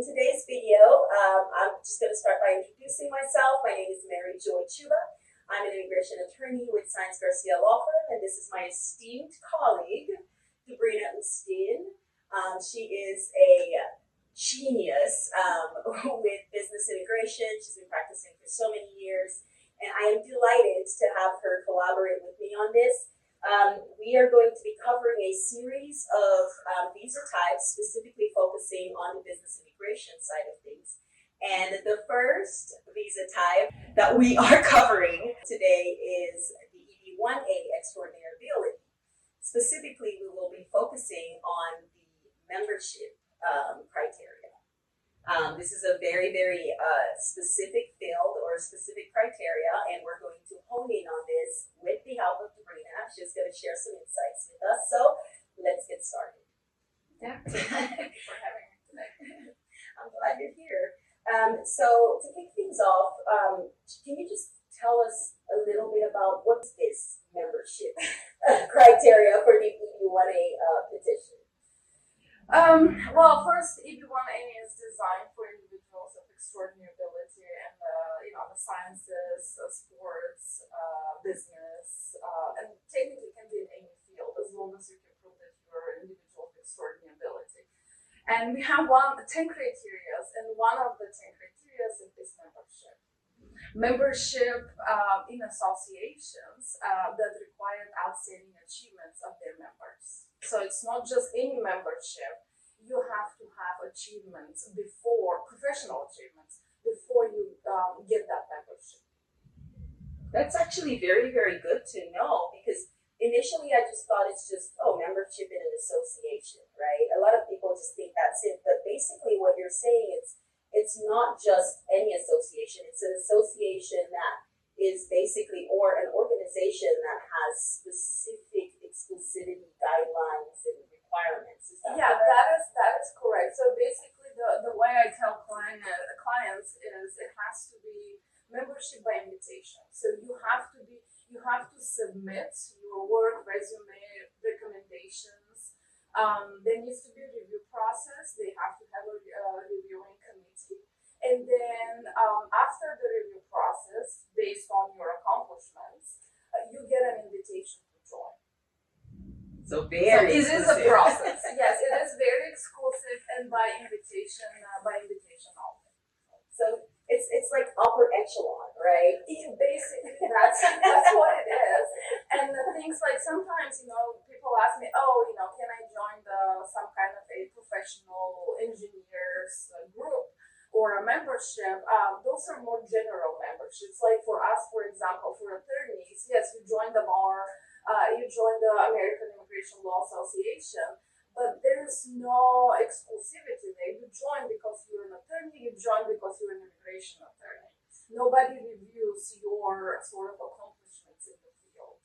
In today's video, I'm just going to start by introducing myself. My name is Mary Joy Chuba. I'm an immigration attorney with Science Garcia Law Firm, and this is my esteemed colleague, Sabrina Ustin. She is a genius with business immigration. She's been practicing for so many years, and I am delighted to have her collaborate with me on this. We are going to be covering a series of visa types, specifically focusing on the business immigration side of things. And the first visa type that we are covering today is the EB-1A extraordinary ability. Specifically, we will be focusing on the membership criteria. This is a very, very specific field or specific criteria, and we're going to hone in on this with the help of Sabrina. She's going to share some insights with us. So let's get started. Yeah, thank you for having me today. I'm glad you're here. So to kick things off, can you just tell us a little bit about what is this membership criteria for the EB-1A petition? Well, first, EB-1A is designed for individuals of extraordinary ability and, the sciences, sports, business, and technically can be in any field as long as you can prove that you're an individual of extraordinary ability. And we have 10 criteria, and one of the 10 criteria is membership. Membership in associations that require outstanding achievements of their members. So it's not just any membership. You have to have achievements before, professional achievements, before you get that membership. That's actually very, very good to know, because initially I just thought it's just, membership in an association, right? A lot of people just think that's it, but basically what you're saying is it's not just any association. It's an association that is basically, or an organization that has specific exclusivity guidelines and requirements. Is that correct? That is correct. So basically the way I tell clients is it has to be membership by invitation. So you have to submit your work, resume, recommendations. There needs to be a review process. They have to have a reviewing committee. And then after the review process, based on your accomplishments, you get an invitation to join. So it is a process. Yes, it is very exclusive and by invitation only. So it's like upper echelon, right? Basically, that's what it is. And the things like sometimes, people ask me, can I join some kind of a professional engineers group or a membership? Those are more general memberships. Like for us, for example, for attorneys, yes, you join the bar, you join the American Immigration Law Association, but there's no exclusivity there. You join because you're an attorney, you join because you're an immigration attorney. Nobody reviews your sort of accomplishments in the field.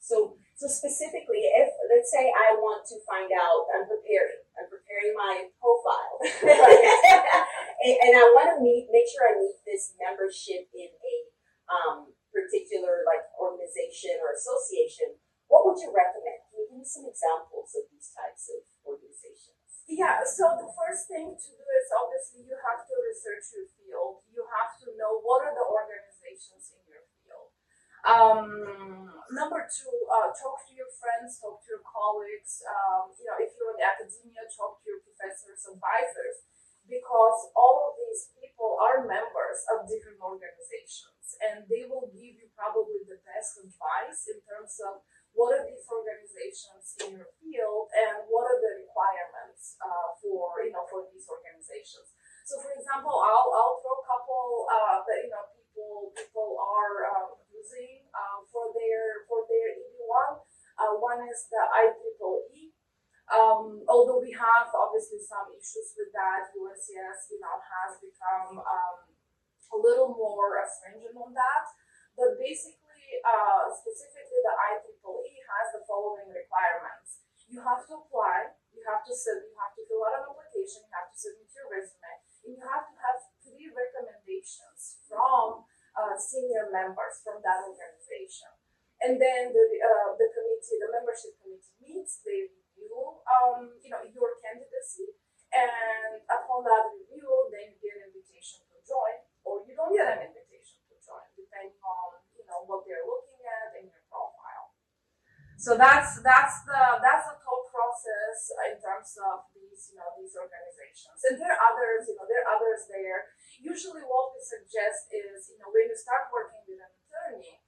So specifically, if, let's say I want to find out, I'm preparing my profile, and I want to make sure I meet this membership in a particular organization or association, what would you recommend? Can you give me some examples of these types of organizations? Yeah, so the first thing to do is obviously you have to research your field. You have to know what are the organizations in your field. Number two, talk to your friends, talk to your colleagues. If you're in academia, talk to your professors, advisors, because all of these people are members of different organizations, and they will give you probably the best advice in terms of what are these organizations in your field and what are the requirements for these organizations. So, for example, I'll throw a couple that people are using for their EB-1. One is the IEEE. Although we have obviously some issues with that, USCIS has become a little more stringent on that. But basically, specifically the IEEE has the following requirements. You have to apply, you have to fill out an application, you have to submit your resume, and you have to have 3 recommendations from senior members from that organization. And then the membership committee meets, they review your candidacy, And upon that review, then you get an invitation to join, or you don't get an invitation to join, depending on what they're looking at in your profile. So that's the whole process in terms of these organizations. And there are others there. Usually, what we suggest is when you start working with an attorney,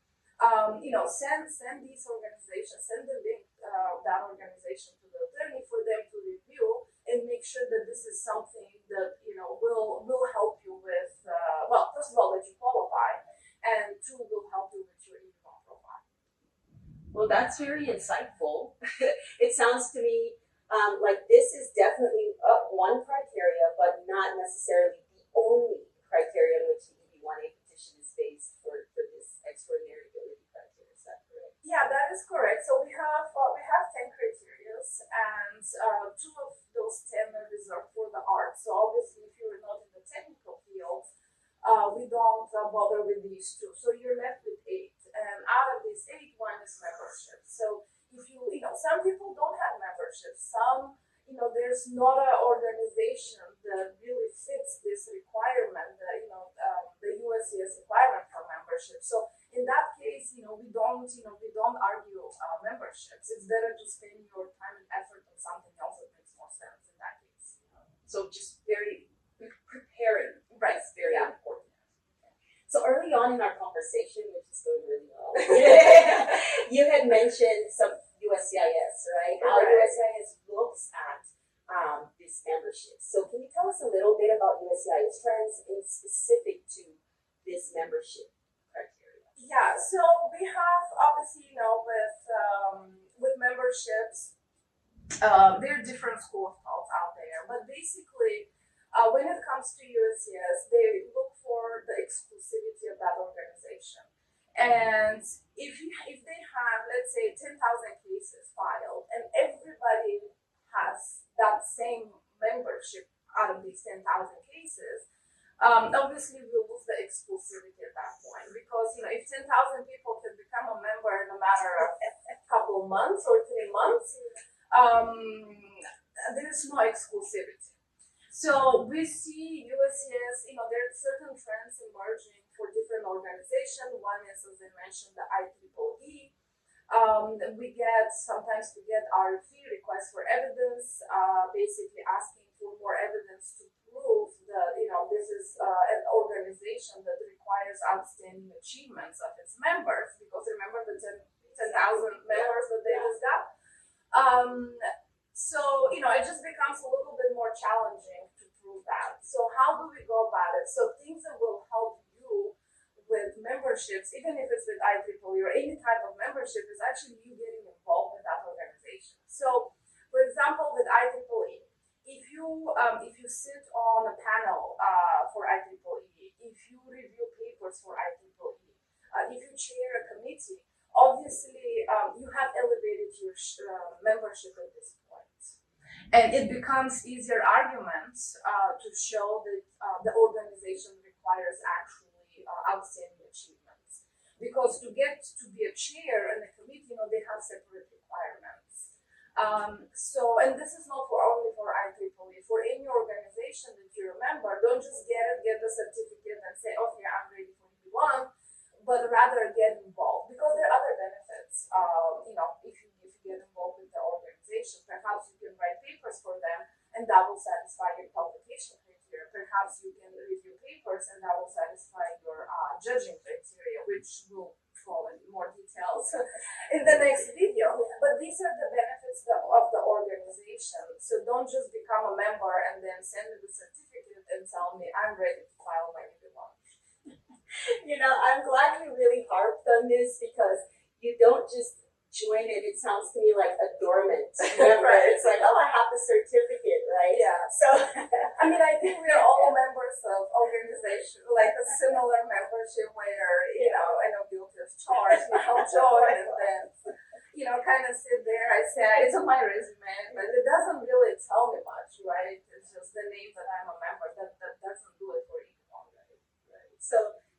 send these organizations, send the link that organization to the attorney for them to review and make sure that this is something that will help you with. Well, first of all, that you qualify, and two, will help you with your EB-1 profile. Well, that's very insightful. It sounds to me like this is definitely one criteria, but not necessarily the only criteria in which the EB-1A petition is based for this extraordinary ability criteria. Is that correct? Yeah, that is correct. So we have 10 criteria, and 2 of those 10 are reserved for the arts. So obviously, if you're not in the technical field, we don't bother with these 2. So you're left with 8. And out of these 8, one is membership. So if some people don't have membership. Some, there's not an organization that really fits this requirement, the USCIS requirement for membership. So in that case, we don't argue memberships. It's better to spend your time and effort on something else that makes more sense in that case. So just very preparing, right? Is very Yeah. important. So early on in our conversation, which is going really well, you had mentioned some USCIS, right? How Right. USCIS looks at this membership. So can you tell us a little bit about USCIS trends and specific to this membership criteria? Yeah. So we have obviously, with memberships, there are different school of thoughts out there, but basically, when it comes to USCIS, they look for the exclusivity of that organization. And if they have, let's say, 10,000 cases filed, and everybody has that same membership out of these 10,000 cases, obviously we'll lose the exclusivity at that point. Because if 10,000 people can become a member in a matter of a couple months or 3 months, there's no exclusivity. So we see USCIS, there are certain trends emerging for different organizations. One is, as I mentioned, the IEEE. Sometimes we get RFE, requests for evidence, basically asking for more evidence to prove that, this is an organization that requires outstanding achievements of its members. Because remember the 10,000 members that they just got? So, it just becomes a little bit more challenging to prove that. So how do we go about it? So things that will help you with memberships, even if it's with IEEE or any type of membership, is actually you getting involved with that organization. So, for example, with IEEE, if you sit on a panel for IEEE, if you review papers for IEEE, if you chair a committee, obviously you have elevated your membership at this point. And it becomes easier arguments to show that the organization requires actually outstanding achievements. Because to get to be a chair in a committee, they have separate requirements. And this is not only for IEEE. For any organization that you remember, don't just get the certificate and say, okay, I'm ready for EB-1, but rather get involved. Because there are other benefits. If you get involved with the organization, perhaps you can write papers for them, and that will satisfy your publication criteria. Perhaps you can review papers, and that will satisfy your judging criteria, which we'll go into more details in the next video. But these are the benefits of the organization. So don't just become a member and then send me the certificate and tell me I'm ready to file my EB-1. I'm glad you really harped on this because you don't just join it. It sounds to me like a dormant member. Right. It's like, oh, I have the certificate, right? Yeah. So, I think we are all members of organizations, like a similar membership where, I know guilty as charged, join and then, kind of sit there. I say, it's on my resume, but it doesn't really tell me much, right? It's just the name that I'm a member. That doesn't do it for anyone, right?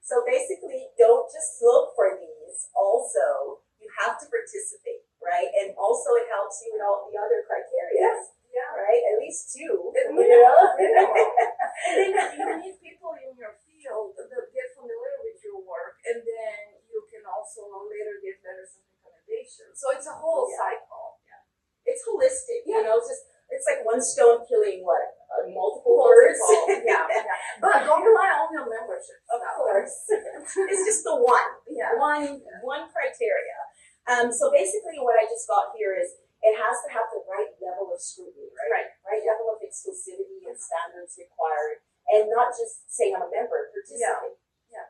So basically, don't just look for these. Also, you have to participate, right? And also, it helps you with all the other criteria. Yes. Yeah. Right? At least 2. Minimum it's a whole Yeah. cycle. It's holistic, Yeah. it's like one stone killing multiple birds. Yeah. But don't rely on your membership. Of course. It's just the one. Yeah. One criteria. So basically what I just got here is it has to have the right level of scrutiny, right? Right level of exclusivity and standards required. And not just saying I'm a member, participate. Yeah.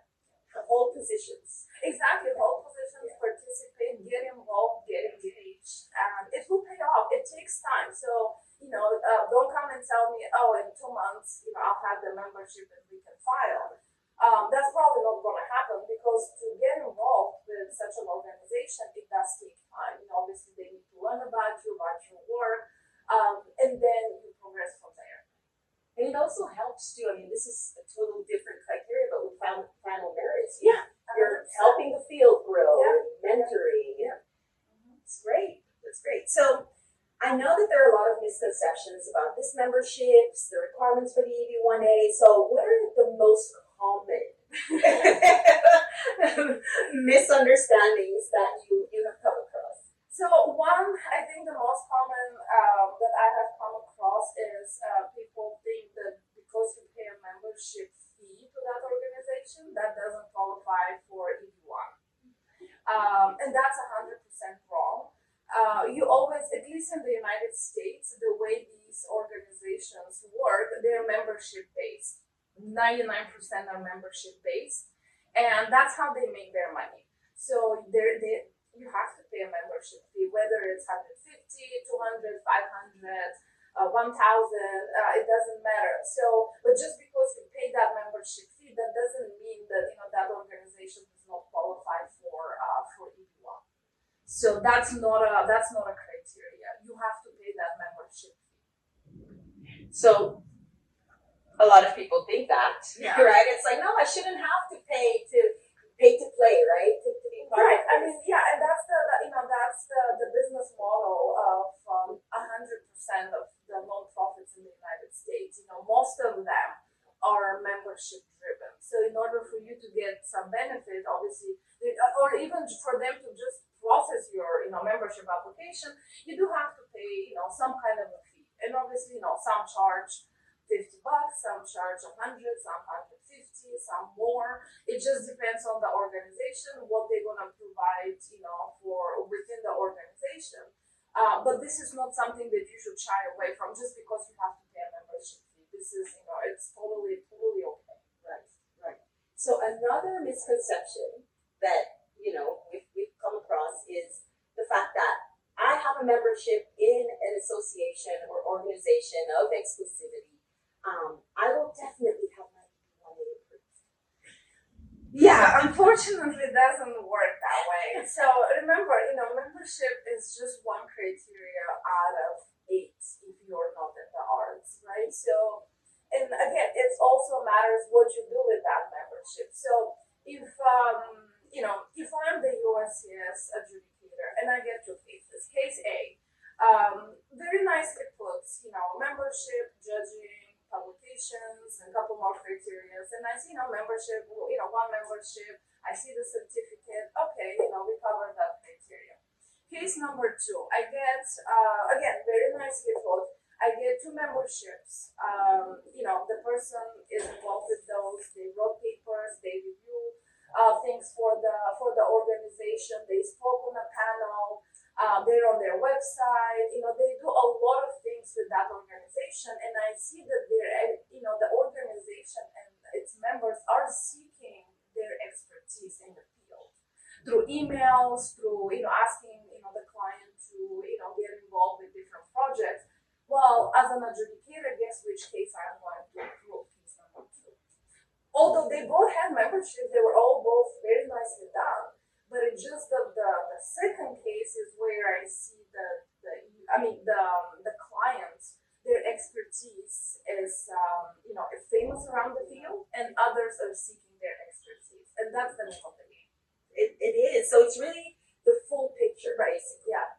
Hold positions. Exactly. Hold positions, participate, get involved, get engaged. And it will pay off. It takes time. So, don't come and tell me, oh, in 2 months, I'll have the membership and we can file. That's probably not going to happen because to get involved with such an organization, it does take time. Obviously, they need to learn about your work, and then you progress from there. And it also helps too. I mean, this is a total different criteria, but with final merits. Yeah. You're helping the field grow, mentoring. Yeah. It's great. That's great. So I know that there are a lot of misconceptions about this memberships, the requirements for the EB-1A. So what are the most common misunderstandings that you have come across? So one, I think the most common that I have come across is people think that because you pay a membership fee to that organization, that doesn't qualify for EB-1. And that's 100% wrong. You always, at least in the United States, the way these organizations work, they're membership based. 99% are membership based, and that's how they make their money. So you have to pay a membership fee, whether it's 150, 200, 500, 1,000, it doesn't matter. So, but just because you pay that membership fee, that doesn't mean that that organization does not qualify for EB-1. So that's not a criteria. You have to pay that membership fee. So a lot of people think that, Yeah. right? It's like, no, I shouldn't have to pay to play, right? To be part Right. of I this. mean, yeah, and that's the business model of 100% of the nonprofits in the United States. Most of them are membership driven. So in order for you to get some benefit, obviously, or even for them to just process your membership application, you do have to pay some kind of a fee. And obviously, some charge $50, some charge 100, some 150, some more. It just depends on the organization, what they're gonna provide, for within the organization. But this is not something that you should shy away from just because you have to pay a membership fee. This is, it's totally okay. Right. So another misconception that we've come across is the fact that I have a membership in an association or organization of exclusivity. I will definitely have my EB-1A approved. Yeah, unfortunately, it doesn't work that way. So remember, membership is just one criteria out of 8 if you're not in the arts, right? So, and again, it also matters what you do with that membership. So if I'm the USCS adjudicator and I get 2 cases, case A, very nicely puts, membership, judging, publications, and a couple more criteria. And I see membership, one membership, I see the certificate, okay, we covered that criteria. Case number 2, I get, again, very nicely put, I get 2 memberships. The person is involved with those, they wrote papers, they review things for the organization, they spoke on a panel, they're on their website, they do a lot of things with that organization, and I see that the organization and its members are seeking their expertise in the field through emails, through asking the client to get involved with different projects. Well, as an adjudicator, guess which case I'm going to approve? Case number 2. Although they both had memberships, they were all both very nicely done. But it's just that the second case is where I see the clients, their expertise is famous around the field, and others are seeking their expertise, and that's the name of the game. It is. So it's really the full picture, Right. basically. Yeah.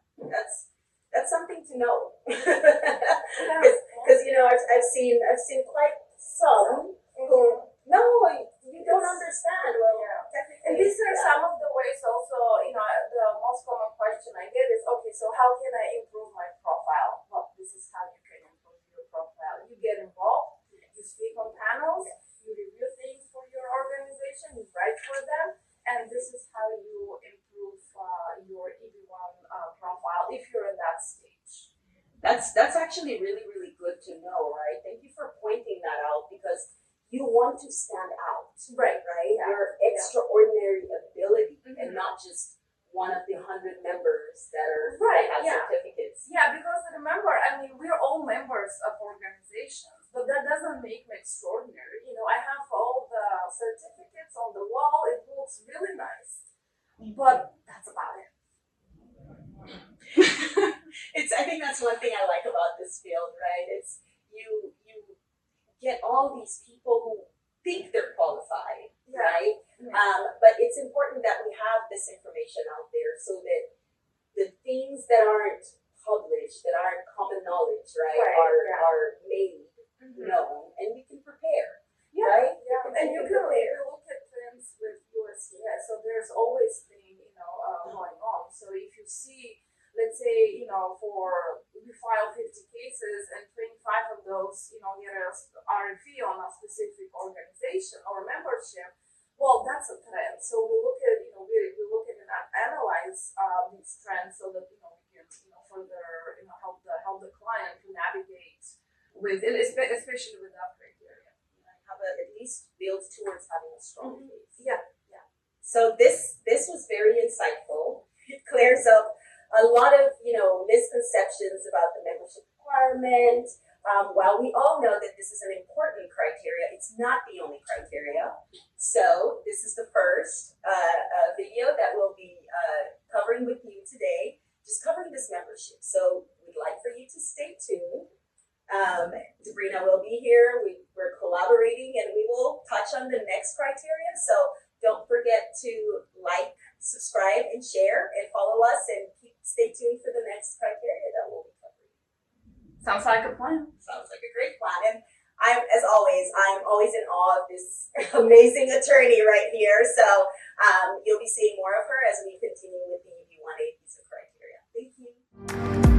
That's something to know. Yeah. Because I've seen quite some who no, you don't understand. Well, Yeah. technically, And these are some of the ways also, the most common question I get is, That's actually really, really good to know, right? Thank you for pointing that out because you want to stand out, Right. right? Yeah. Your extraordinary ability and Mhm. not just one of the 100 members that Right, have yeah. certificates. Yeah, because remember, I mean, we're all members of organizations, but that doesn't make me extraordinary. You know, I have all the certificates on the wall. It looks really nice, but that's about it. I think that's one thing I like about this field, right? It's you get all these people who think they're qualified, Yeah. right? Yeah. But it's important that we have this information out there so that the things that aren't published, that aren't common knowledge, right, Right, are made Mhm. known, and we can prepare, Yeah, right? yeah, and you can look at trends with USCS. So there's always thing, going on. So if you see, let's say, for we file 50 cases and 25 of those, get a RFE on a specific organization or membership. Well, that's a trend. So we look at, we look at and analyze these trends so that we can, further, help the client to navigate with it, especially with that criteria. At least builds towards having a strong case. Yeah. So this was very insightful. It clears up a lot of misconceptions about the membership requirement. While we all know that this is an important criteria, it's not the only criteria. So this is the first video that we'll be covering with you today, just covering this membership. So we'd like for you to stay tuned. Sabrina will be here. We're collaborating and we will touch on the next criteria. So don't forget to like, subscribe, and share, and follow us, and stay tuned for the next criteria that we'll be covering. Sounds like a plan. Sounds like a great plan. And I'm always in awe of this amazing attorney right here. So you'll be seeing more of her as we continue with the EB-1A visa criteria. Thank you.